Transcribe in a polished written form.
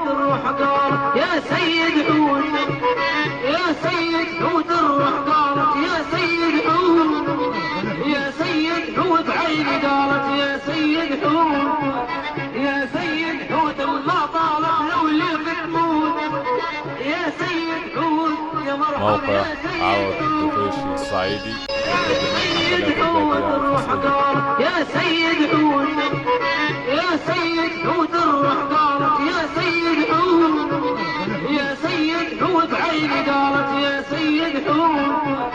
حوت الروح قالت يا سيد حوت، يا سيد حوت الروح قالت يا سيد حوت، يا سيد حوت عيني قالت يا سيد حوت، يا سيد حوت ما طالت لو ليك تموت، يا سيد حوت يا مرحبا موقع يا سيد عوض حوت، الدفيشي الصعيدي يا يقدم سيد الحفلات حوت البديعة الروح الفصلية. قالت يا سيد حوت، يا سيد حوت الروح قالت يا سيد حوت، يا سيد حوت عيني قالت يا سيد حوت،